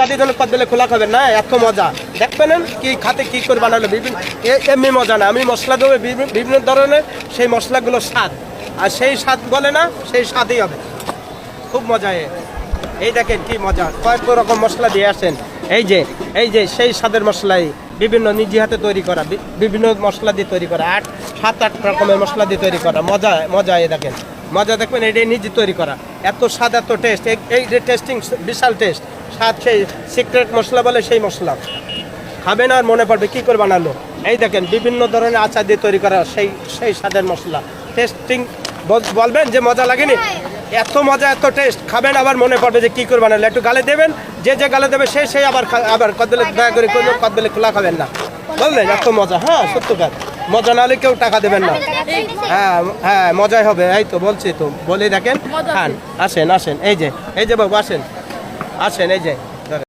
দিয়ে জন্য কদবেলে খোলা খাবেন না, এত মজা দেখবেন কি খাতে কি করে বানালো বিভিন্ন এমনি মজা না, আমি মশলা দেবো বিভিন্ন ধরনের, সেই মশলাগুলো স্বাদ, আর সেই স্বাদ বলে না সেই স্বাদই হবে, খুব মজা। এই দেখেন কি মজা, কয়েক রকম মশলা দিয়ে আসেন, এই যে সেই স্বাদের মশলাই বিভিন্ন নিজে হাতে তৈরি করা, বিভিন্ন মশলা দিয়ে তৈরি করা, 7-8 রকমের মশলা দিয়ে তৈরি করা, মজা এই দেখেন মজা দেখবেন, এটাই নিজে তৈরি করা, এত স্বাদ এত টেস্ট, এই যে টেস্টিং বিশাল টেস্ট স্বাদ, সেই সিক্রেট মশলা বলে সেই মশলা খাবেন আর মনে পড়বে কী করে বানালো। এই দেখেন বিভিন্ন ধরনের আচার দিয়ে তৈরি করা সেই স্বাদের মশলা, টেস্টিং বলবেন যে মজা লাগেনি, এত মজা এত টেস্ট, খাবেন আবার মনে পড়বে যে কী করে বানালো, একটু গালে দেবেন, যে গালে দেবে সেই আবার কদবেলে দয়া করে কোনো কদবেলে খোলা খাবেন না, বললেন এত মজা। হ্যাঁ সত্যকার, মজা না হলে কেউ টাকা দেবেন না। হ্যাঁ মজাই হবে, এই তো বলছি তো, বলে দেখেন খান, আসেন এই যে বাবু আসেন, এই যে